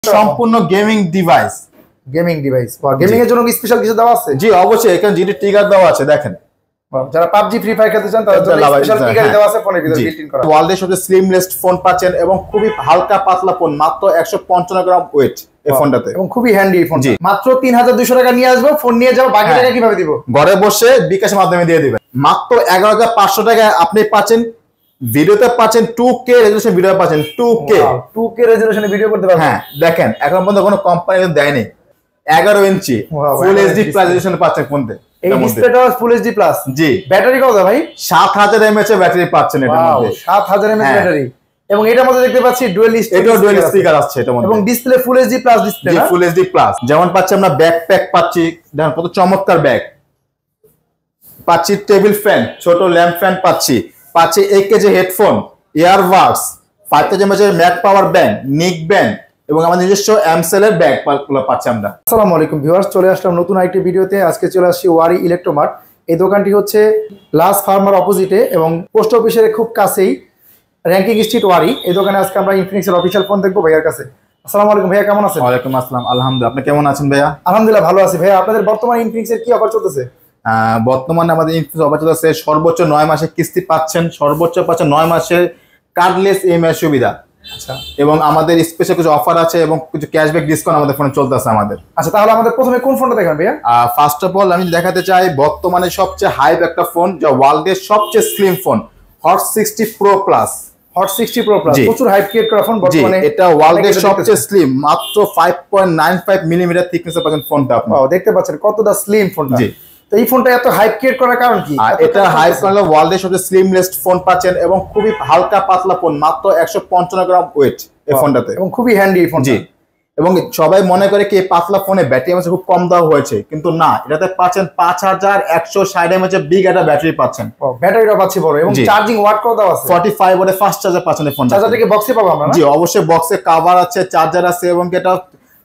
সম্পূর্ণ gaming device বা gaming এর জন্য কি স্পেশাল কিছু দেওয়া আছে? জি অবশ্যই, এখানে জিডি ট্রিগার দেওয়া আছে। দেখেন যারা PUBG ফ্রি ফায়ার খেলতে চান তাদের জন্য স্পেশাল ট্রিগার দেওয়া আছে ফোনের ভিতরে বিল্ট ইন করা। ওয়ার্ল্ডের সবচেয়ে স্লিমলেস্ট ফোন পাচ্ছেন এবং খুবই হালকা পাতলা ফোন, মাত্র 155 গ্রাম ওয়েট এই ফোনটাতে, এবং খুবই হ্যান্ডি ফোন। মাত্র 3200 টাকা নিয়ে আসবো, ফোন নিয়ে যাবো, বাকি টাকা কিভাবে দিব? ঘরে বসে বিকাশের মাধ্যমে দিয়ে দিবেন। মাত্র 11500 টাকায় আপনি পাচ্ছেন, ভিডিওতে পাচ্ছেন 2K রেজোলিউশন ভিডিও পাচ্ছেন, 2K রেজোলিউশনে ভিডিও করতে পারবেন। হ্যাঁ দেখেন, এখন পর্যন্ত কোনো কোম্পানি দেয়নি 11 ইঞ্চি ফুল এইচডি প্লাস রেজোলিউশন পাচ্ছেন ফোনতে। এই ডিসপ্লেটা ফুল এইচডি প্লাস। জি। ব্যাটারি কত ভাই? 7000 mAh এর ব্যাটারি পাচ্ছেন এটার মধ্যে। 7000 mAh ব্যাটারি, এবং এটার মধ্যে দেখতে পাচ্ছি ডুয়াল স্পিকার আছে এটার মধ্যে, এবং display full HD plus display. জি ফুল এইচডি প্লাস। যেমন পাচ্ছি আমরা ব্যাকপ্যাক পাচ্ছি, দেখেন কত চমৎকার ব্যাগ পাচ্ছি, টেবিল ফ্যান, ছোট ল্যাম্প ফ্যান পাচ্ছি 1 কেজি হেডফোন, ইয়ারবাডস, 5000 mAh এর ম্যাক পাওয়ার ব্যাংক, নিক ব্যান্ড এবং আমাদের নিজস্ব এমসেল এর ব্যাগ পাচ্ছি আমরা। আসসালামু আলাইকুম ভিউয়ার্স, চলে আসলাম নতুন আরেকটি ভিডিওতে। আজকে চলে আসছি ওয়ারি ইলেকট্রোমার্ট। এই দোকানটি হচ্ছে লাস ফার্মার অপোজিটে এবং পোস্ট অফিসের খুব কাছেই, র্যাঙ্কিং স্ট্রিট ওয়ারি। এই দোকানে আজকে আমরা ইনফিনিক্সের অফিশিয়াল ফোন দেখবো ভাইয়ার কাছে। আসসালামু আলাইকুম ভাইয়া, কেমন আছেন? ওয়ালাইকুম আসসালাম, আলহামদুলিল্লাহ। আপনি কেমন আছেন ভাইয়া? আলহামদুলিল্লাহ ভালো আছি ভাইয়া। আপনাদের বর্তমানে ইনফিনিক্সের কি অফার চলতেছে? বর্তমানে আমাদের ইনফিনিক্স অফার চলতেছে, সর্বোচ্চ 9 মাসের কিস্তি পাচ্ছেন, সর্বোচ্চ পাচ্ছেন 9 মাসের কার্ডলেস ইএমআই সুবিধা। আচ্ছা, এবং আমাদের স্পেশাল কিছু অফার আছে এবং কিছু ক্যাশব্যাক ডিসকাউন্ট আমাদের ফোনে চলতেছে আমাদের। আচ্ছা, তাহলে আমাদের প্রথমে কোন ফোনটা দেখান ভাইয়া? ফার্স্ট অফ অল আমি দেখাতে চাই বর্তমানে সবচেয়ে হাইপ একটা ফোন, যা ওয়ার্ল্ডের সবচেয়ে slim phone, hot 60 pro plus. Hot 60 pro plus প্রচুর হাইপ ক্রিয়েট করা ফোন বর্তমানে। এটা ওয়ার্ল্ডের সবচেয়ে স্লিম, মাত্র 5.95 মিলিমিটার থিকনেস এর পাচ্ছেন ফোনটা আপনি। দেখতে পাচ্ছেন কতটা স্লিম ফোনটা। জি। তো এই ফোনটা এত হাইপ ক্রিয়েট করার কারণ কি? এটা হাইপ করলে ওয়ার্ল্ডের সবচেয়ে স্লিমলেস্ট ফোন পাচ্ছেন এবং খুবই হালকা পাতলা ফোন, মাত্র 155 গ্রাম ওয়েট এই ফোনটাতে, এবং খুবই হ্যান্ডি ফোন। জি। এবং সবাই মনে করে কি পাতলা ফোনে ব্যাটারি এমএচ খুব কম দেওয়া হয়েছে, কিন্তু না, এটাতে পাচ্ছেন 5160 mAh এর বিগ একটা ব্যাটারি পাচ্ছেন। ব্যাটারিটা পাচ্ছি বড়, এবং চার্জিং ওয়াট কত দেওয়া আছে? 45 ওয়াটের ফাস্ট চার্জার পাচ্ছেন এই ফোনটা। চার্জারটা কি বক্সে পাবো আমরা? জি অবশ্যই, বক্সে কভার আছে, চার্জার আছে এবং এটা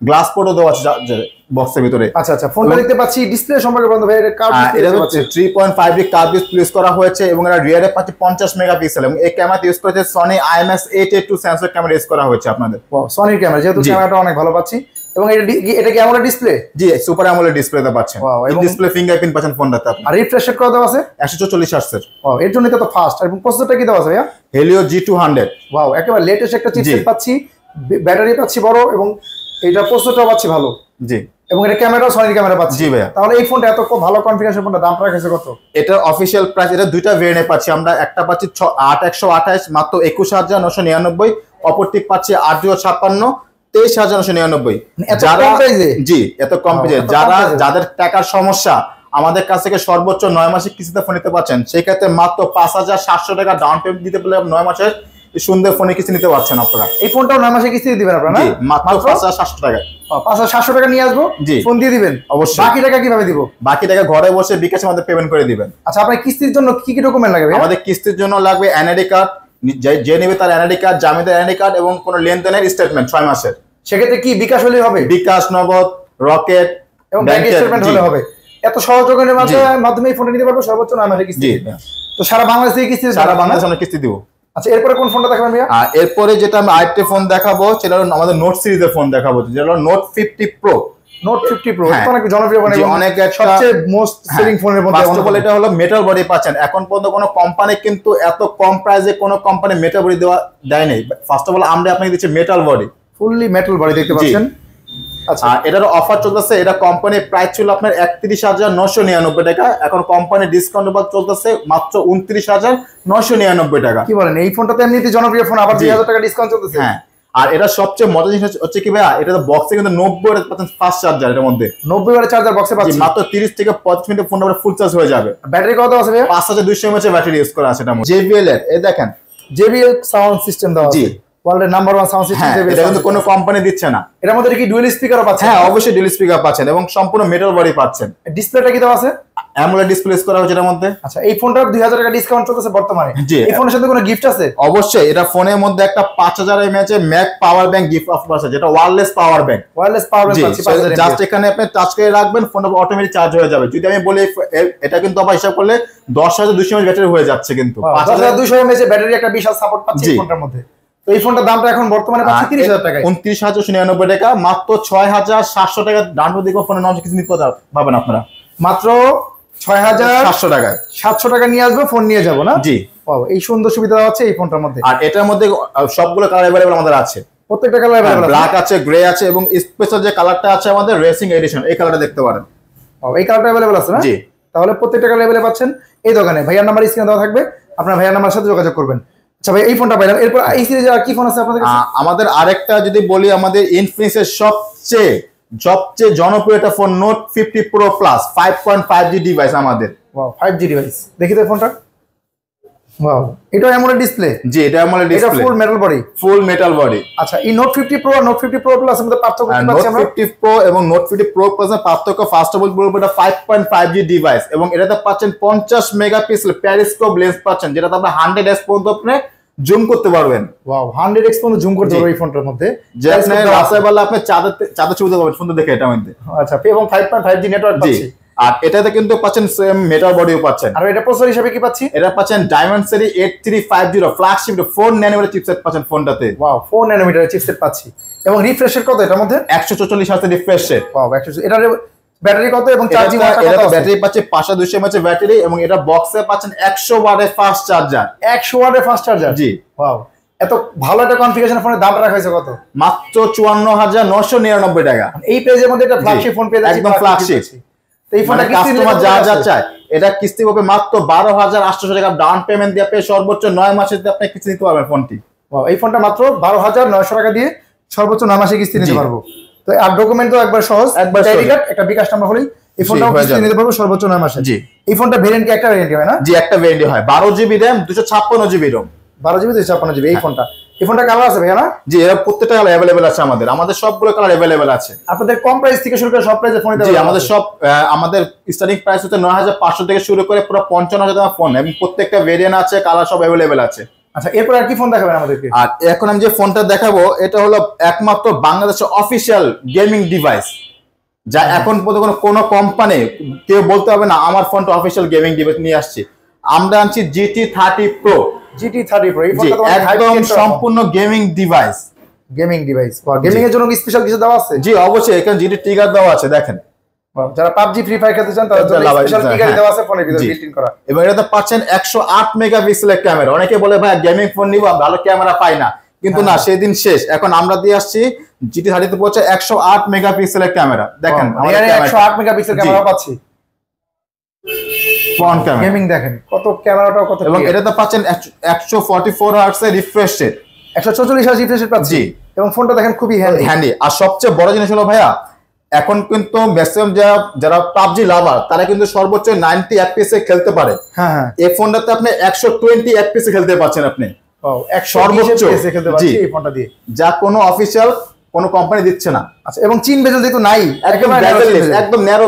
গ্লাস পোর্টও দেওয়া আছে বক্সের ভিতরে। আচ্ছা আচ্ছা, ফোনটা দেখতে পাচ্ছি ডিসপ্লে সম্পর্কে বন্ধু ভাই, এটা curve display 3.5D curve display use করা হয়েছে এবং এটা রিয়ারে পাচ্ছি 50 মেগাপিক্সেল এবং এই ক্যামেরা ইউজ করেছে Sony IMX882 sensor camera use করা হয়েছে আপনাদের। সনির ক্যামেরা, যেহেতু ক্যামেরাটা অনেক ভালো পাচ্ছি। এবং এটা কি অ্যামোলেড ডিসপ্লে? জি সুপার অ্যামোলেড ডিসপ্লেতে পাচ্ছেন, এবং ডিসপ্লে ফিঙ্গারপ্রিন্ট পাচ্ছেন ফোনটাতে আপনি। আর রিফ্রেশ রেট কত আছে? 144 Hz এর। এর জন্য তো ফাস্ট। এবং প্রসেসরটা কি দেওয়া আছে ভাইয়া? Helio G200। ওয়াও, একেবারে লেটেস্ট একটা চিপসেট পাচ্ছি, ব্যাটারি পাচ্ছি বড়, এবং এটা প্রসেসরটাও পাচ্ছি ভালো। জি। এবং এটা ক্যামেরাও সনির ক্যামেরা পাচ্ছি। জি ভাইয়া। তাহলে এই ফোনটা এত ভালো কনফিগারেশন ফোনটা দাম রাখছে কত? এটা অফিশিয়াল প্রাইস, এটা দুইটা ভেরিয়েন্টে পাচ্ছি আমরা। একটা পাচ্ছি 8128 মাত্র 21999, অপরটি পাচ্ছি 8256 23999। যারা জি এত কম প্রাইসে, যাদের টাকার সমস্যা, আমাদের কাছ থেকে সর্বোচ্চ 9 মাসের কিস্তিতে ফোন নিতে পারছেন। সেই ক্ষেত্রে মাত্র 5700 টাকা ডাউন পেমেন্ট দিতে পারলে 9 মাসের সুন্দর ফোনে কিস্তি নিতে পারছেন আপনারা। এই ফোনটাও 9 মাসে কিস্তি দিবেন আপনারা? জি মাত্র 5700 টাকা। 5700 টাকা নিয়ে আসবো, ফোন দিয়ে দিবেন। অবশ্যই। বাকি টাকা কিভাবে দিব? বাকি টাকা ঘরে বসে বিকাশের মধ্যে পেমেন্ট করে দিবেন। আচ্ছা, আপনার কিস্তির জন্য কি কি ডকুমেন্ট লাগবে? আমাদের কিস্তির জন্য লাগবে এনআইডি কার্ড, যে নেবে তার এনআইডি কার্ড, জামিনের এনআইডি কার্ড এবং কোন লেনদেনের স্টেটমেন্ট 6 মাসের। সেক্ষেত্রে কি বিকাশ হলেই হবে? বিকাশ, নগদ, রকেট এবং ব্যাংক স্টেটমেন্ট হলে হবে। এত সহজ ডকুমেন্টের মাধ্যমে এই ফোনটা নিতে পারবো সর্বোচ্চ 9 মাসের কিস্তি। তো সারা বাংলাদেশ থেকে কিস্তি? সারা বাংলাদেশ আমরা কিস্তি দিব। আচ্ছা, এরপরে কোন ফোনটা দেখাবেন ভাইয়া? এরপরে যেটা আমি আরেকটা ফোন দেখাবো, সেটা হলো আমাদের নোট সিরিজের ফোন দেখাবো, যেটা হলো নোট 50 প্রো। নোট 50 প্রো এটা অনেক জনপ্রিয় ফোন, অনেক সবচেয়ে মোস্ট সেলিং ফোনের মধ্যে। ফার্স্ট অফ অল এটা হলো মেটাল বডি পাচ্ছেন। এখন পর্যন্ত কোনো কোম্পানি কিন্তু এত কম প্রাইসে কোনো কোম্পানি মেটাল বডি দেয় নাই। ফার্স্ট অফ অল আমরা আপনাকে দিচ্ছি metal body, fully metal body দেখতে পাচ্ছেন। আচ্ছা, এটার অফার চলতেছে। এটা কোম্পানির প্রাইস ছিল আপনার 31999 টাকা, এখন কোম্পানির ডিসকাউন্ট অফার চলতেছে মাত্র 29999 টাকা। কি বলেন, এই ফোনটা তো এমনিতে জনপ্রিয় ফোন, আবার 2000 টাকা ডিসকাউন্ট চলতেছে। হ্যাঁ, আর এটা সবচেয়ে মজার জিনিস হচ্ছে কি ভাইয়া, এটা তো বক্সে কিন্তু 90 ওয়াটের পাচ্ছেন ফাস্ট চার্জার। এর মধ্যে 90 ওয়াটের চার্জার বক্সে পাচ্ছি। মাত্র 30 থেকে 35 মিনিটে ফোনটা ফুল চার্জ হয়ে যাবে। ব্যাটারি কত আছে ভাইয়া? 5200 mAh ব্যাটারি ইউজ করা আছে এটা। JBL এর এই দেখেন, JBL সাউন্ড সিস্টেম দাও। জি, ওয়ার্ল্ডের নাম্বার 1 সাউন্ড সিস্টেম। এটা কিন্তু কোনো কোম্পানি দিচ্ছে না। এর মধ্যে কি ডুয়াল স্পিকারও পাচ্ছেন? হ্যাঁ অবশ্যই ডুয়াল স্পিকার পাচ্ছেন এবং সম্পূর্ণ মেটাল বডি পাচ্ছেন। ডিসপ্লেটা কি দেওয়া আছে? অ্যামোলেড ডিসপ্লে ইউজ করা হয়েছে এর মধ্যে। আচ্ছা, এই ফোনটার 2000 টাকা ডিসকাউন্ট চলতেছে বর্তমানে। এই ফোনের সাথে কোনো গিফট আছে? অবশ্যই, এটা ফোনের মধ্যে একটা 5000 mAh এর Mac power bank gift offer আছে, যেটা wireless power bank. Wireless power bank পাচ্ছি 5000 mAh। জাস্ট এখানে আপনি টাচ করে রাখবেন, ফোনটা অটোমেটিক চার্জ হয়ে যাবে। যদি আমি বলি এটা কিন্তু আবার হিসাব করলে 10200 mAh ব্যাটারি হয়ে যাচ্ছে, কিন্তু 5200 mAh ব্যাটারি একটা বিশাল সাপোর্ট পাচ্ছি ফোনটার মধ্যে। তো এই ফোনটার দামটা এখন বর্তমানে পাচ্ছি 30,000 টাকায়, 29,999 টাকা, মাত্র 6,700 টাকা ডাউন পেমেন্ট ফোনে নন কিছু নিতে পারবেন আপনারা, মাত্র 6,700 টাকায় 700 টাকা নিয়ে আসবো, ফোন নিয়ে যাবো না? জি। এই সুন্দর সুবিধা আছে এই ফোনটার মধ্যে। আর এটার মধ্যে সবগুলো কালার अवेलेबल আমাদের আছে, প্রত্যেকটা কালার अवेलेबल আছে, ব্ল্যাক আছে, গ্রে আছে, এবং স্পেশাল যে কালারটা আছে আমাদের রেসিং এডিশন, এই কালারটা দেখতে পারেন। এই কালারটা अवेलेबल আছে না? জি। তাহলে প্রত্যেকটা কালার अवेलेबल পাচ্ছেন এই দোকানে। ভাইয়ার নাম্বার স্ক্রিনে দেওয়া থাকবে, আপনার ভাইয়ার নাম্বারের সাথে যোগাযোগ করবেন। আচ্ছা ভাই, এই ফোনটা পাইলাম, এরপর এই সিরিজে আর কি ফোন আছে আপনাদের কাছে? আমাদের আরেকটা যদি বলি, আমাদের ইনফিনিক্সের সবচেয়ে জনপ্রিয় একটা phone note 50 pro plus 5.5G device আমাদের। ওয়াও, 5G ডিভাইস, দেখি তো ফোনটা। ওয়াও, এটা অ্যামোলেড ডিসপ্লে। জি, এটা অ্যামোলেড ডিসপ্লে, এটা ফুল মেটাল বডি, ফুল মেটাল বডি। আচ্ছা, এই নোট 50 প্রো আর নোট 50 প্রো প্লাস মধ্যে পার্থক্য কি পাচ্ছি আমরা? নোট 50 প্রো এবং নোট 50 প্রো প্লাস এর পার্থক্য ফার্স্ট অফ অল বলবো, এটা 5.5G ডিভাইস এবং এটাতে পাচ্ছেন 50 মেগাপিক্সেল পেরিস্কোপ লেন্স পাচ্ছেন, যেটাতে আপনি 100x পর্যন্ত আপনি জুম করতে পারবেন। ওয়াও, 100x পর্যন্ত জুম করতে পারবেন এই ফোনটার মধ্যে, যে আপনি রাস্তায় বেলা আপনি চাঁদে ছবি তুলতে পারবেন সুন্দর দেখে এটার মধ্যে। আচ্ছা, এবং 5.5G নেটওয়ার্ক পাচ্ছি। আর এটাতে কিন্তু পাচ্ছেন সেম মেটাল বডিও পাচ্ছেন। আর এটা প্রসেসর হিসেবে কি পাচ্ছি? এটা পাচ্ছেন Dimensity 8350 ফ্ল্যাগশিপ 4 ন্যানোমিটার চিপসেট পাচ্ছেন ফোনটাতে। ওয়াও, 4 ন্যানোমিটার চিপসেট পাচ্ছি এবং রিফ্রেশ রেট কত এটার মধ্যে? 144 হার্জ রিফ্রেশ রেট। ওয়াও, 100। এটার ব্যাটারি কত এবং চার্জিং ওয়াট কত? এটা ব্যাটারি পাচ্ছে 5200 mAh ব্যাটারি এবং এটা বক্সে পাচ্ছেন 100 ওয়াটের ফাস্ট চার্জার। 100 ওয়াটের ফাস্ট চার্জার? জি। ওয়াও, এত ভালো একটা কনফিগারেশন ফোনের দামটা রাখা হয়েছে কত? মাত্র 54,999 টাকা। এই পেজের মধ্যে একটা ফ্ল্যাগশিপ ফোন পেয়ে যাচ্ছি, একদম ফ্ল্যাগশিপ। এই ফোনটা কাস্টমার যা চায় এটা কিস্তি হবে মাত্র 12,800 টাকা ডাউন পেমেন্ট দিয়ে আপনি সর্বোচ্চ 9 মাসের আপনি কিস্তি নিতে পারবেন ফোনটি। এই ফোনটা মাত্র 12,900 টাকা দিয়ে সর্বোচ্চ 9 মাসে কিস্তি নিতে পারবো। তো আর ডকুমেন্ট তো একবার সহজ, একবার একটা বিকাশ নাম্বার হলেই এই ফোনটাও কিস্তি নিতে পারবো সর্বোচ্চ 9 মাসে। জি। এই ফোনটা ভেরিয়েন্ট কি একটা ভেরিয়েন্ট হয় না? জি, একটা ভেরিয়েন্ট হয়, 12GB RAM 256GB ROM। 12GB 256GB। এই ফোনটা কালার আছে ভাইয়া না? জি, এর প্রত্যেকটা কালার अवेलेबल আছে আমাদের সবগুলো কালার अवेलेबल আছে। আপনাদের কম প্রাইস থেকে শুরু করে সব প্রাইসে ফোন দিতে জি, আমাদের সব আমাদের স্টার্টিং প্রাইস হচ্ছে 9,500 থেকে শুরু করে পুরো 55,000 টাকা ফোন এবং প্রত্যেকটা ভেরিয়েন্ট আছে, কালার সব अवेलेबल আছে। আচ্ছা, এরপর আর কি ফোন দেখাবেন আমাদেরকে? আর এখন আমি যে ফোনটা দেখাবো এটা হলো একমাত্র বাংলাদেশের অফিশিয়াল গেমিং ডিভাইস, যা এখন পর্যন্ত কোনো কোম্পানি কেউ বলতে হবে না আমার ফোনটা অফিশিয়াল গেমিং ডিভাইস নিয়ে আসছে। আমরা আনছি GT30 Pro। GT30 Pro, এই ফোনটা তো একদম সম্পূর্ণ gaming device. Gaming device, gaming এর জন্য কি স্পেশাল কিছু দেওয়া আছে? জি, অবশ্যই, এখানে GT ট্রিগার দেওয়া আছে, দেখেন। যারা PUBG ফ্রি ফায়ার খেলতে চান তাদের জন্য স্পেশাল ট্রিগার দেওয়া আছে ফোনের ভিতরে বিল্ট ইন করা। এবং এটাতে পাচ্ছেন 108 মেগাপিক্সেলের ক্যামেরা। অনেকে বলে ভাই গেমিং ফোন নিব ভালো ক্যামেরা পাই না, কিন্তু না, সেদিন শেষ। এখন আমরা দিয়ে আসছি GT30 তে পৌঁছে 108 মেগাপিক্সেলের ক্যামেরা, দেখেন আমাদের 108 মেগাপিক্সেল ক্যামেরা পাচ্ছি ফ্রন্ট ক্যামেরা। গেমিং দেখেন কত, ক্যামেরাটাও কত। এবং এটাতে পাচ্ছেন 144 হার্টজ এর refresh rate, 144 hertz refresh rate পাচ্ছি। এবং ফোনটা দেখেন খুবই হ্যান্ডি। আর সবচেয়ে বড় জিনিস হলো ভাইয়া, এখন কিন্তু ম্যাক্সিমাম যারা PUBG লাভার তারা কিন্তু সর্বোচ্চ 90 FPS এ খেলতে পারে। হ্যাঁ, এই ফোনটাতে আপনি 120 FPS এ খেলতে পাচ্ছেন আপনি। সর্বোচ্চ খেলতে পাচ্ছি এই ফোনটা দিয়ে, যা কোনো অফিশিয়াল কোনো কোম্পানি দিচ্ছে না। আচ্ছা, এবং চিন বেজেল যেহেতু নাই, একদম ন্যারো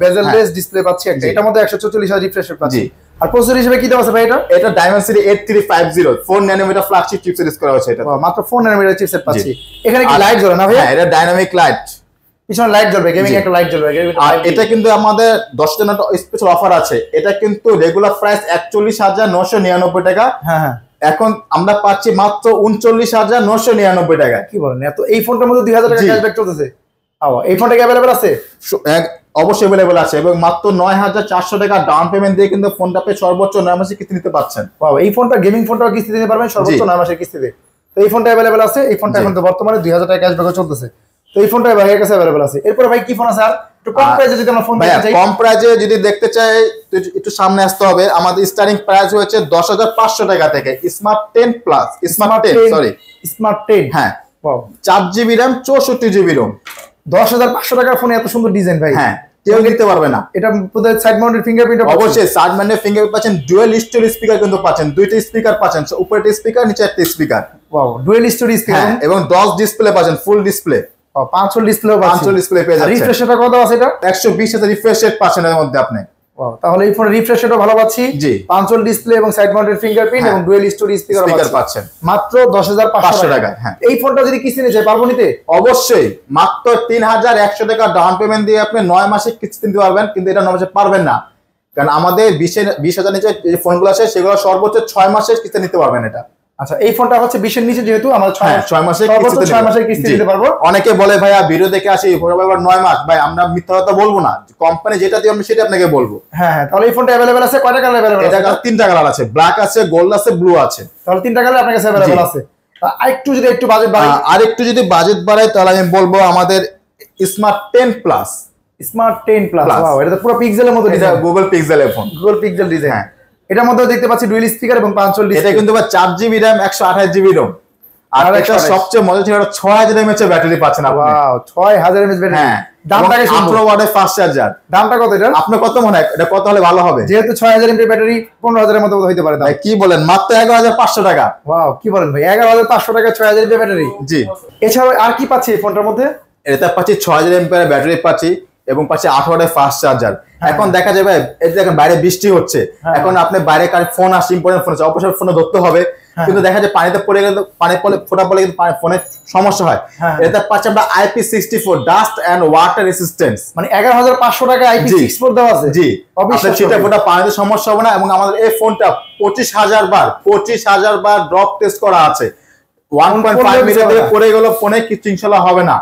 বেজেললেস ডিসপ্লে পাচ্ছি একটা। এটার মধ্যে 144 হার্টজ রিফ্রেশ রেট পাচ্ছি। আর প্রসেসর হিসেবে কি দেওয়া আছে ভাই? এটা Dimensity 8350 4 nanometre flagship chipset use করা হয়েছে। এটা মাত্র 4 ন্যানোমিটার চিপসেট পাচ্ছি। এখানে কি লাইট জ্বলে না ভাই? হ্যাঁ, এটা ডাইনামিক লাইট, পিছনে লাইট জ্বলবে, গেমিং একটা লাইট জ্বলবে। আর এটা কিন্তু আমাদের 10 জনের স্পেশাল অফার আছে। এটা কিন্তু রেগুলার প্রাইস 41,999 টাকা। হ্যাঁ, এখন আমরা পাচ্ছি মাত্র 39,999 টাকা। কি বলেন, এত এই ফোনটার মধ্যে 2000 টাকা ক্যাশব্যাক চলতেছে। এই ফোনটা কি अवेलेबल আছে? অবশ্যই अवेलेबल আছে এবং মাত্র 9,400 টাকা ডাউন পেমেন্ট দিয়ে কিন্তু ফোনটা পে সর্বোচ্চ 9 মাসের কিস্তি নিতে পারছেন। এই ফোনটা গেমিং ফোনটাও কিস্তি দিতে পারবেন সর্বোচ্চ 9 মাসের কিস্তিতে। তো এই ফোনটা अवेलेबल আছে। এই ফোনটা এখন তো বর্তমানে 2000 টাকা ক্যাশব্যাক চলতেছে। তো এই ফোনটা ভাইয়ের কাছে अवेलेबल আছে। এরপর ভাই কি ফোন আছে আর? একটু কম প্রাইসে যদি আমরা ফোন দেখতে চাই, কম প্রাইসে যদি দেখতে চাই একটু সামনে আসতে হবে। আমাদের স্টার্টিং প্রাইস হচ্ছে 10,500 টাকা থেকে স্মার্ট 10 প্লাস, স্মার্ট 10। হ্যাঁ, 4GB RAM 64GB ROM। 10,500 টাকার ফোনে এত সুন্দর ডিজাইন ভাই। হ্যাঁ, কেউ নিতে পারবে না। এটা বোধহয় সাইড মাউন্টেড ফিঙ্গারপ্রিন্ট। অবশ্যই সাইড মাউন্টেড ফিঙ্গারপ্রিন্ট পাচ্ছেন, ডুয়াল স্টোরি স্পিকার কিন্তু পাচ্ছেন, দুইটা স্পিকার পাচ্ছেন, উপরে একটা স্পিকার নিচে একটা speaker. Wow, dual story speaker এবং 10 ডিসপ্লে পাচ্ছেন, ফুল ডিসপ্লে। 5 ডিসপ্লে পাচ্ছেন, 5 ডিসপ্লে পেয়ে যাচ্ছেন। রিফ্রেশ রেট কত আছে এটা? 120 এর রিফ্রেশ রেট পাচ্ছেন এর মধ্যে আপনি। তাহলে এই ফোনের রিফ্রেশ রেটও ভালো পাচ্ছি। জি, 5 ডিসপ্লে এবং সাইড মাউন্টেড ফিঙ্গারপ্রিন্ট এবং ডুয়াল স্টোরি স্পিকার পাচ্ছেন মাত্র 10,500 টাকা। হ্যাঁ, এই ফোনটা যদি কিস্তি নিতে চাই পারবো নিতে? অবশ্যই, মাত্র 3,100 টাকা ডাউন পেমেন্ট দিয়ে আপনি 9 মাসে কিস্তি নিতে পারবেন, কিন্তু এটা 9 মাসে পারবেন না, কারণ আমাদের 20,000 নিচে যে ফোনগুলো আছে সেগুলো সর্বোচ্চ 6 মাসের কিস্তি নিতে পারবেন এটা। আচ্ছা, এই ফোনটা হচ্ছে 20 এর নিচে, যেহেতু আমরা 6 মাসের 6 মাসের কিস্তি দিতে পারবো। অনেকে বলে ভাইয়া ভিডিও দেখে আসি 9 মাস, ভাই আমরা মিথ্যা কথা বলবো না, কোম্পানি যেটা দিয়ে আমি সেটা আপনাকে বলবো। হ্যাঁ হ্যাঁ, তাহলে এই ফোনটা अवेलेबल আছে, কয়টা কালার अवेलेबल আছে? এটা 3টা কালার আছে, ব্ল্যাক আছে, গোল্ড আছে, ব্লু আছে। তাহলে 3টা কালার আপনার কাছে अवेलेबल আছে। আরেকটু যদি একটু বাজেট বাড়াই, তাহলে আমি বলবো আমাদের smart 10 plus. Smart 10 plus, wow, এটা তো পুরো পিক্সেলের মতো এটা ডিজাইন, গুগল পিক্সেলের ফোন, গুগল পিক্সেল ডিজাইন। হ্যাঁ, এটার মধ্যে দেখতে পাচ্ছি ডুয়াল স্পিকার এবং 5 ডিসপ্লে। এটা কিন্তু 4GB RAM 128GB ROM। আর এটা সবচেয়ে মজার ছিল, 6000 mAh এর ব্যাটারি পাচ্ছেন আপনি। Wow, 6000 mAh battery. হ্যাঁ, দামটা কি সুন্দর, 18 ওয়াটের ফাস্ট চার্জার। দামটা কত এটা? আপনার কত মনে হয় এটা কত হলে ভালো হবে? যেহেতু 6000 mAh ব্যাটারি 15000 এর মতো হইতে পারে দাম। ভাই কি বলেন, মাত্র 11500 টাকা। ওয়াও, কি বলেন ভাই, 11500 টাকা 6000 mAh ব্যাটারি। জি, এছাড়া আর কি পাচ্ছি এই ফোনটার মধ্যে? এটা পাচ্ছি 6000 mAh ব্যাটারি পাচ্ছি এবং পাচ্ছি 8 ওয়াটের ফাস্ট চার্জার। এখন দেখা যায় ভাই, এই যে দেখেন বাইরে বৃষ্টি হচ্ছে, এখন আপনি বাইরে কার ফোন আসে, ইম্পর্টেন্ট ফোন আছে, অবশ্যই ফোনে ধরতে হবে, কিন্তু দেখা যায় পানিতে পড়ে গেলে, পানি পড়লে ফোটা পড়লে কিন্তু ফোনে সমস্যা হয়। এটা পাচ্ছি আমরা IP64 dust and water resistance, মানে 11500 টাকা IP64 দেওয়া আছে। জি, আপনার ছিটা ফোটা পানিতে সমস্যা হবে না। এবং আমাদের এই ফোনটা 25000 বার ড্রপ টেস্ট করা আছে, 1.5 মিটার দিয়ে পড়ে গেল ফোনে কিছু ইনশাআল্লাহ হবে না,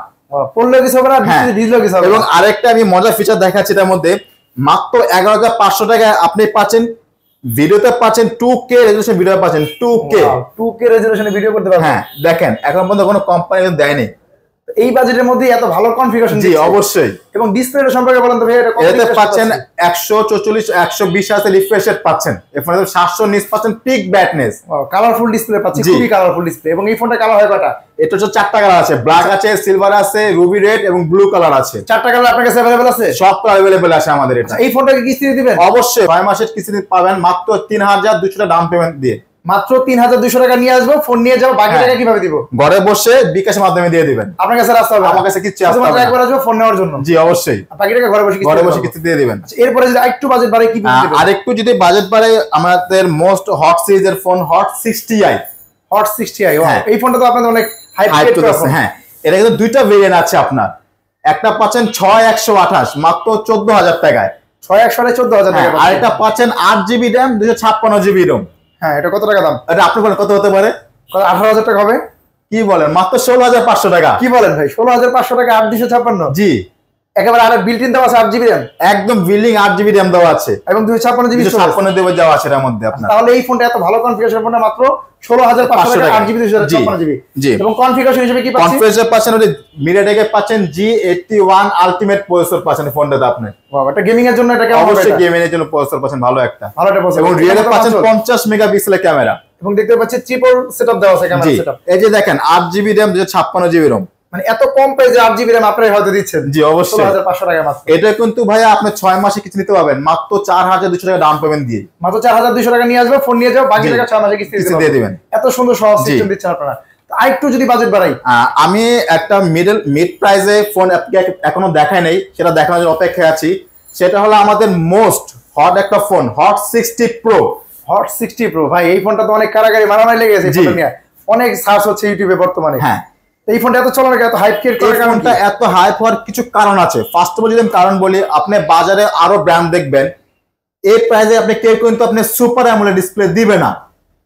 পড়লে কিছু হবে না, ভিজলে কিছু হবে না। এবং আরেকটা আমি মজার ফিচার দেখাচ্ছি, এটার মধ্যে মাত্র 11500 টাকায় আপনি পাচ্ছেন, ভিডিওতে পাচ্ছেন 2K রেজোলিউশন, ভিডিও পাচ্ছেন 2K রেজোলিউশনে ভিডিও করতে পারবেন। হ্যাঁ, দেখেন এখন পর্যন্ত কোনো কোম্পানি দেয়নি এই বাজেটের মধ্যে এত ভালো কনফিগারেশন। জি অবশ্যই। এবং ডিসপ্লেটা সম্পর্কে বলেন তো ভাই, এটাতে পাচ্ছেন 144 120 আছে রিফ্রেশ রেট পাচ্ছেন, এই ফোনে 700 নিচ পাচ্ছেন পিক ব্রাইটনেস, কালারফুল ডিসপ্লে পাচ্ছি, খুবই কালারফুল ডিসপ্লে। এবং এই ফোনটা কালার হয় কয়টা? এটা হচ্ছে 4টা কালার আছে, ব্ল্যাক আছে, সিলভার আছে, রুবি রেড এবং ব্লু কালার আছে। 4টা কালার আপনার কাছে अवेलेबल আছে? সব কালার अवेलेबल আছে আমাদের। এটা এই ফোনটাকে কিস্তিতে দিবেন? অবশ্যই 6 মাসের কিস্তিতে পাবেন মাত্র 3200 টাকা ডাউন পেমেন্ট দিয়ে। মাত্র 3200 টাকা নিয়ে আসবো, ফোন নিয়ে যাবো, বাকি টাকা কিভাবে দিব? ঘরে বসে বিকাশের মাধ্যমে দিয়ে দিবেন। আপনার কাছে রাস্তা হবে? আমার কাছে কিছু আসবে না, একবার আসবো ফোন নেওয়ার জন্য। জি অবশ্যই, বাকি টাকা ঘরে বসে কিস্তি দিয়ে দিবেন। এরপরে যদি আরেকটু বাজেট বাড়ে কি দিবেন? আরেকটু যদি বাজেট বাড়ে, আমাদের মোস্ট হট সিরিজের phone hot 60i। Hot 60i, এই ফোনটা তো আপনাদের অনেক হাইপ আছে। হ্যাঁ, এটা কিন্তু দুইটা ভেরিয়েন্ট আছে আপনার, একটা পাচ্ছেন 6128 মাত্র 14000 টাকায়, 6114,000 টাকা। আর এটা পাচ্ছেন 8GB RAM 256GB ROM। হ্যাঁ, এটা কত টাকা দাম? এটা আপনি বলেন কত হতে পারে? 18,000 টাকা হবে? কি বলেন, মাত্র 16500 টাকা। কি বলেন ভাই, 16500 টাকা 8256? জি, একেবারে আর বিল্ট ইন দেওয়া আছে 8GB RAM, একদম বিল্ডিং 8GB RAM দেওয়া আছে এবং 256GB স্টোরেজ 256 দেবে যাওয়া আছে এর মধ্যে আপনার। তাহলে এই ফোনটা এত ভালো কনফিগারেশন ফোনটা মাত্র 16500 টাকা 8GB 256GB। জি, এবং কনফিগারেশন হিসেবে কি পাচ্ছেন? কনফিগারেশন পাচ্ছেন ওই মিডিয়াটেকের পাচ্ছেন G81 আলটিমেট প্রসেসর পাচ্ছেন ফোনটাতে আপনি। বাহ, এটা গেমিং এর জন্য এটা কেমন? অবশ্যই গেমিং এর জন্য প্রসেসর পাচ্ছেন ভালো একটা প্রসেসর। এবং রিয়েলে পাচ্ছেন 50 মেগাপিক্সেলের ক্যামেরা, এবং দেখতে পাচ্ছি ট্রিপল সেটআপ দেওয়া আছে ক্যামেরা সেটআপ। এই যে দেখেন 8GB RAM 256GB ROM, মানে এত কম প্রাইসে 8GB RAM আপনারা হয়তো দিচ্ছেন। জি অবশ্যই, 16500 টাকা মাত্র। এটা কিন্তু ভাইয়া আপনি 6 মাসে কিছু নিতে পারবেন মাত্র 4200 টাকা ডাউন পেমেন্ট দিয়ে। মাত্র 4200 টাকা নিয়ে আসবে, ফোন নিয়ে যাও, বাকি টাকা 6 মাসে কিস্তি দিয়ে দিবেন। এত সুন্দর সহজ সিস্টেম দিচ্ছেন আপনারা। আরেকটু যদি বাজেট বাড়াই, আমি একটা মিড প্রাইসে ফোন এখনো দেখাই নাই, সেটা দেখানোর জন্য অপেক্ষায় আছি। সেটা হলো আমাদের মোস্ট হট একটা phone, hot 60 pro. Hot 60 pro ভাই, এই ফোনটা তো অনেক কারাগারি মারামারি লেগে গেছে, ফোনটা নিয়ে অনেক সার্চ হচ্ছে ইউটিউবে বর্তমানে। হ্যাঁ, এই ফোনটা এত চলে না, এত হাইপ ক্রিয়েট করে, ফোনটা এত হাইপ হওয়ার কিছু কারণ আছে। ফার্স্ট অফ অল যদি আমি কারণ বলি, আপনি বাজারে আরো ব্র্যান্ড দেখবেন, এই প্রাইসে আপনি কেউ কিন্তু আপনি সুপার অ্যামোলেড ডিসপ্লে দিবে না।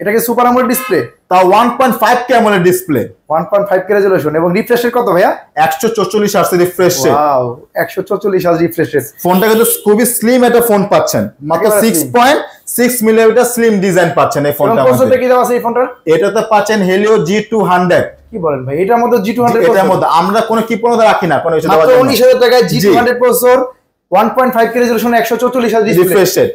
এটাকে সুপার অ্যামোলেড ডিসপ্লে, তাও 1.5K AMOLED display, 1.5K resolution, এবং রিফ্রেশ রেট কত ভাইয়া? 144 Hz refresh rate. Wow, 144 Hz refresh rate. ফোনটা কিন্তু খুবই স্লিম একটা ফোন পাচ্ছেন, মাত্র 6.6 মিলিমিটার স্লিম ডিজাইন পাচ্ছেন এই ফোনটার মধ্যে। প্রসেসরটা কি দেওয়া আছে এই ফোনটার? এটাতে পাচ্ছেন Helio G200। কি বলেন ভাই, এটার মধ্যে G200 এটার মধ্যে আমরা কোনো কিপণতা রাখি না, কোনো মাত্র 19000 টাকায় G200 processor, 1.5K resolution, 144 Hz refresh rate.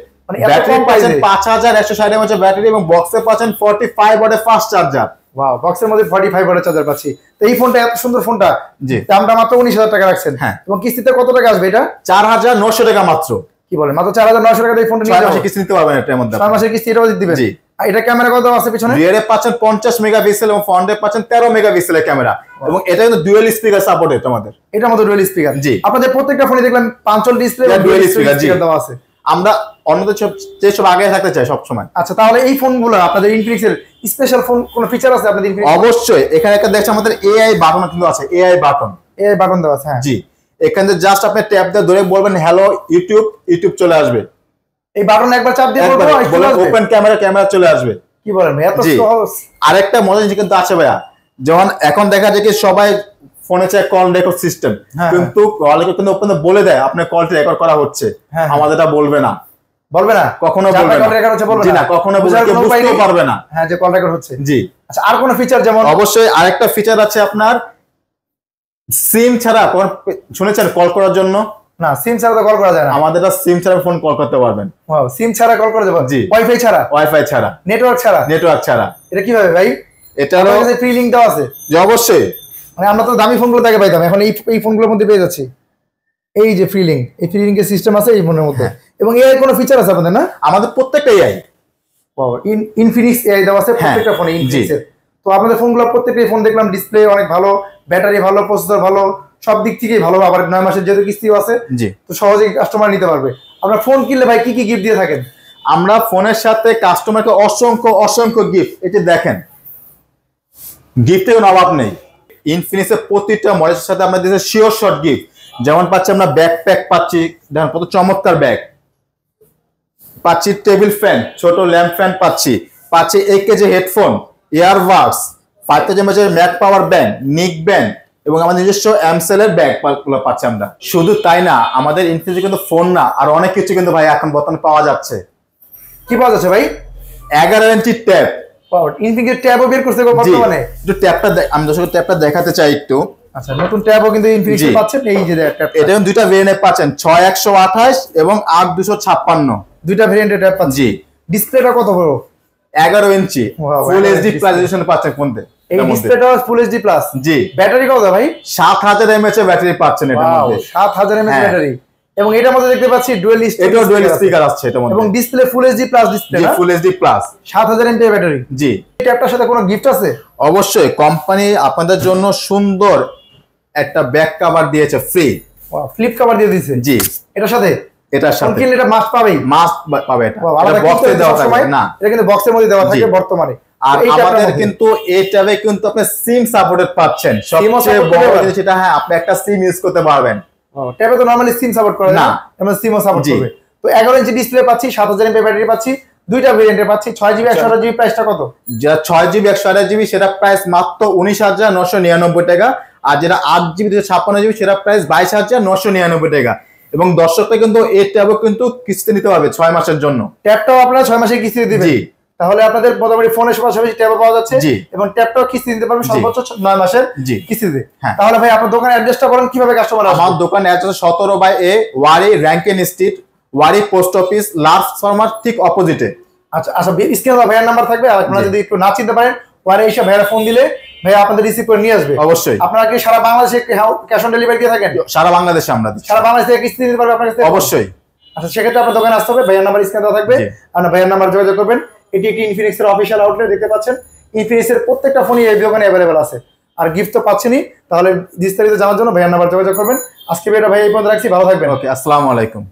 Battery পাচ্ছেন 5160 mAh ব্যাটারি এবং বক্সে পাচ্ছেন 45 ওয়াটের ফাস্ট চার্জার। ওয়াও, বক্সের মধ্যে 45 ওয়াটের চার্জার পাচ্ছি। তো এই ফোনটা এত সুন্দর ফোনটা, জি, দামটা মাত্র 19000 টাকা রাখছেন। হ্যাঁ, এবং কিস্তিতে কত টাকা আসবে এটা? 4900 টাকা মাত্র। কি বলেন, মাত্র 4900 টাকা দিয়ে ফোনটা নিয়ে 6 যাবেন, মাসে কিস্তি নিতে পারবেন এটার মধ্যে, 6 মাসের কিস্তি এটাও দিবেন। জি, এটা ক্যামেরা কত আছে পিছনে? রিয়ারে পাচ্ছেন 50 মেগাপিক্সেল এবং ফ্রন্টে পাচ্ছেন 13 মেগাপিক্সেলের ক্যামেরা, এবং এটা কিন্তু ডুয়াল স্পিকার সাপোর্ট আমাদের। এটার মধ্যে ডুয়াল স্পিকার। জি, আপনাদের প্রত্যেকটা ফোনে দেখলাম পাঁচল ডিসপ্লে এবং ডুয়াল স্পিকার দেওয়া আছে। আমরা অন্যদের যেসব আগে থাকতে চাই সব সময়। আচ্ছা, তাহলে এই ফোনগুলো আপনাদের ইনফিনিক্স এর স্পেশাল ফোন কোন ফিচার আছে আপনাদের ইনফিনিক্স? অবশ্যই, এখানে একটা দেখছেন আমাদের এআই বাটন কিন্তু আছে, এআই বাটন, এই বাটন দেওয়া আছে। হ্যাঁ, জি, এখানে জাস্ট আপনি ট্যাপ দিয়ে ধরে বলবেন হ্যালো ইউটিউব, ইউটিউব চলে আসবে। এই বাটন একবার চাপ দিয়ে বলবো ওপেন ক্যামেরা, ক্যামেরা চলে আসবে। কি বলেন ভাই, এত জি। সহজ? আরেকটা মজার জিনিস কিন্তু আছে ভাইয়া, যেমন এখন দেখা যায় কি সবাই ফোনে চায় কল রেকর্ড সিস্টেম, হ্যাঁ, কিন্তু কল রেকর্ড কিন্তু ওপেন বলে দেয় আপনার কলটি রেকর্ড করা হচ্ছে, হ্যাঁ, আমাদের এটা বলবে না, বলবে না, কখনো যে বলবে আপনার না। কল রেকর্ড হচ্ছে বলবে জি না, না, কখনো বোঝার কোনো উপায় বুঝতেও নেই। পারবে না। হ্যাঁ, যে কল রেকর্ড হচ্ছে। জি। আচ্ছা, আর কোন ফিচার যেমন? অবশ্যই আরেকটা ফিচার আছে আপনার, সিম ছাড়া শুনেছেন কল করার জন্য? না, সিম ছাড়া তো কল করা যায় না। আমাদের সিম ছাড়া ফোন কল করতে পারবেন। ওয়াও, সিম ছাড়া কল করা যাবে? জি। ওয়াইফাই ছাড়া? ওয়াইফাই ছাড়া, নেটওয়ার্ক ছাড়া? নেটওয়ার্ক ছাড়া। এটা কিভাবে ভাই? এটা আপনার হলো কাছে ফ্রি লিংক দেওয়া আছে? যে অবশ্যই, মানে আমরা তো দামি ফোনগুলো থেকে পাইতাম, এখন এই ফোনগুলোর মধ্যে পেয়ে যাচ্ছি। এই যে ফ্রি লিংক, এই ফ্রি লিংকের সিস্টেম আছে এই ফোনের মধ্যে। এবং এআই কোনো ফিচার আছে আপনাদের না? আমাদের প্রত্যেকটা এআই। ওয়াও, ইনফিনিক্স এআই দেওয়া আছে প্রত্যেকটা ফোনে, ইনফিনিক্সের। তো আপনাদের ফোনগুলো প্রত্যেকটা ফোন দেখলাম ডিসপ্লে অনেক ভালো, ব্যাটারি ভালো, প্রসেসর ভালো, সব দিক থেকেই ভালো। আবার 9 মাসের যেহেতু কিস্তিও আছে, জি। তো সহজেই কাস্টমার নিতে পারবে। আপনার ফোন কিনলে ভাই কি কি গিফট দিয়ে থাকেন? আমরা ফোনের সাথে কাস্টমারকে অসংখ্য অসংখ্য গিফট, এটি দেখেন, গিফটের কোনো অভাব নেই। ইনফিনিক্সের প্রতিটা মডেলের সাথে আমরা দিয়েছি শিওর শর্ট গিফট। যেমন পাচ্ছি আমরা ব্যাকপ্যাক পাচ্ছি, দেখেন কত চমৎকার ব্যাগ পাচ্ছি, টেবিল ফ্যান, ছোট ল্যাম্প ফ্যান পাচ্ছি, 1 কেজি হেডফোন, ইয়ারবাডস, 5 কেজি ম্যাক পাওয়ার ব্যান্ড, নিক ব্যান্ড এবং আমাদের নিজস্ব অ্যামসেল এর ব্যাগ পাচ্ছি আমরা। শুধু তাই না, আমাদের ইনফিনিক্সে কিন্তু ফোন না, আর অনেক কিছু কিন্তু ভাই এখন বর্তমানে পাওয়া যাচ্ছে। কি পাওয়া যাচ্ছে ভাই? 11 ইঞ্চি ট্যাব। ইনফিনিক্স ট্যাবও বের করছে বর্তমানে। একটু ট্যাবটা আমি দর্শকদের ট্যাবটা দেখাতে চাই একটু। আচ্ছা, নতুন ট্যাবও কিন্তু ইনফিনিক্স পাচ্ছেন, এই যে ট্যাব। এটা দুইটা ভেরিয়েন্টে পাচ্ছেন, 6128 এবং 8256। দুইটা ভেরিয়েন্টে ট্যাব পাচ্ছি। জি। ডিসপ্লেটা কত বড়? 11 ইঞ্চি ফুল এইচডি প্রেজেন্টেশন পাচ্ছেন ফোনতে। এই ডিসপ্লেটা ফুল এইচডি প্লাস। জি। ব্যাটারি কত ভাই? 7000 mAh এর ব্যাটারি পাচ্ছেন এটার মধ্যে। 7000 mAh ব্যাটারি। এবং এটার মধ্যে দেখতে পাচ্ছি ডুয়াল স্পিকার আছে এটার মধ্যে। এবং display full HD plus display না? Full HD plus. 7000 mAh battery. জি। এই ট্যাবটার সাথে কোনো গিফট আছে? অবশ্যই, কোম্পানি আপনাদের জন্য সুন্দর একটা ব্যাক কভার দিয়েছে ফ্রি। ফ্লিপ কভার দিয়ে দিয়েছে? জি। এটার সাথে? এটার সাথে কিনলে এটা মাস্ট পাবেই? মাস্ট পাবে এটা। এটা বক্সে দেওয়া থাকে না, এটা কিন্তু বক্সের মধ্যে দেওয়া থাকে বর্তমানে। আর আমাদের কিন্তু এই ট্যাবে কিন্তু আপনি সিম সাপোর্টেড পাচ্ছেন। সবচেয়ে বড় জিনিস এটা, হ্যাঁ আপনি একটা সিম ইউজ করতে পারবেন। ট্যাবে তো নরমালি সিম সাপোর্ট করে না, আমরা সিমও সাপোর্ট করবে। তো 11 ইঞ্চি ডিসপ্লে পাচ্ছি, 7000 mAh ব্যাটারি পাচ্ছি, দুইটা ভেরিয়েন্টে পাচ্ছি। 6GB 128GB প্রাইসটা কত? যেটা 6GB 128GB সেটা প্রাইস মাত্র 19,999 টাকা, আর যেটা 8GB 256GB সেটা প্রাইস 22,999 টাকা। এবং দর্শকরা কিন্তু এই ট্যাবও কিন্তু কিস্তি নিতে পারবে 6 মাসের জন্য। ট্যাবটাও আপনারা 6 মাসের কিস্তি দিবেন? জি। তাহলে আপনাদের মোটামুটি ফোনের পাশাপাশি ট্যাবও পাওয়া যাচ্ছে এবং ট্যাবটাও কিস্তি দিতে পারবেন সর্বোচ্চ 9 মাসের কিস্তিতে। তাহলে ভাই আপনার দোকানের অ্যাড্রেসটা বলেন, কিভাবে কাস্টমার আসবে? আমার দোকান অ্যাড্রেস 17/A ওয়ারি র্যাঙ্কেন স্ট্রিট, ওয়ারি পোস্ট অফিস, লার্জ ফার্মার ঠিক অপোজিটে। আচ্ছা আচ্ছা, স্ক্রিনে ভাইয়ার নাম্বার থাকবে, আর আপনারা যদি একটু না চিনতে পারেন ওয়ারি এসে ভাইয়ার ফোন দিলে ভাইয়া আপনাদের রিসিভ করে নিয়ে আসবে। অবশ্যই। আপনারা কি সারা বাংলাদেশে ক্যাশ অন ডেলিভারি দিয়ে থাকেন? সারা বাংলাদেশে আমরা দিই। সারা বাংলাদেশ থেকে কিস্তি দিতে পারবে আপনার কাছে? অবশ্যই। আচ্ছা, সেক্ষেত্রে আপনার দোকানে আসতে হবে, ভাইয়ার নাম্বার স্ক্রিনে দেওয়া থাকবে, আপনার ভাইয়ার নাম্বার যোগাযোগ করবেন। এটি একটি ইনফিনিক্সের অফিসিয়াল আউটলেট, দেখতে পাচ্ছেন ইনফিনিক্সের প্রত্যেকটা ফোনই এই দোকানে অ্যাভেলেবল আছে। আর গিফট তো পাচ্ছেনই, তাহলে বিস্তারিত জানার জন্য ভাইয়ার নাম্বার যোগাযোগ করবেন। আজকে ভিডিওটা ভাই এই পর্যন্ত রাখছি, ভালো থাকবেন। ওকে, আসসালামু আলাইকুম।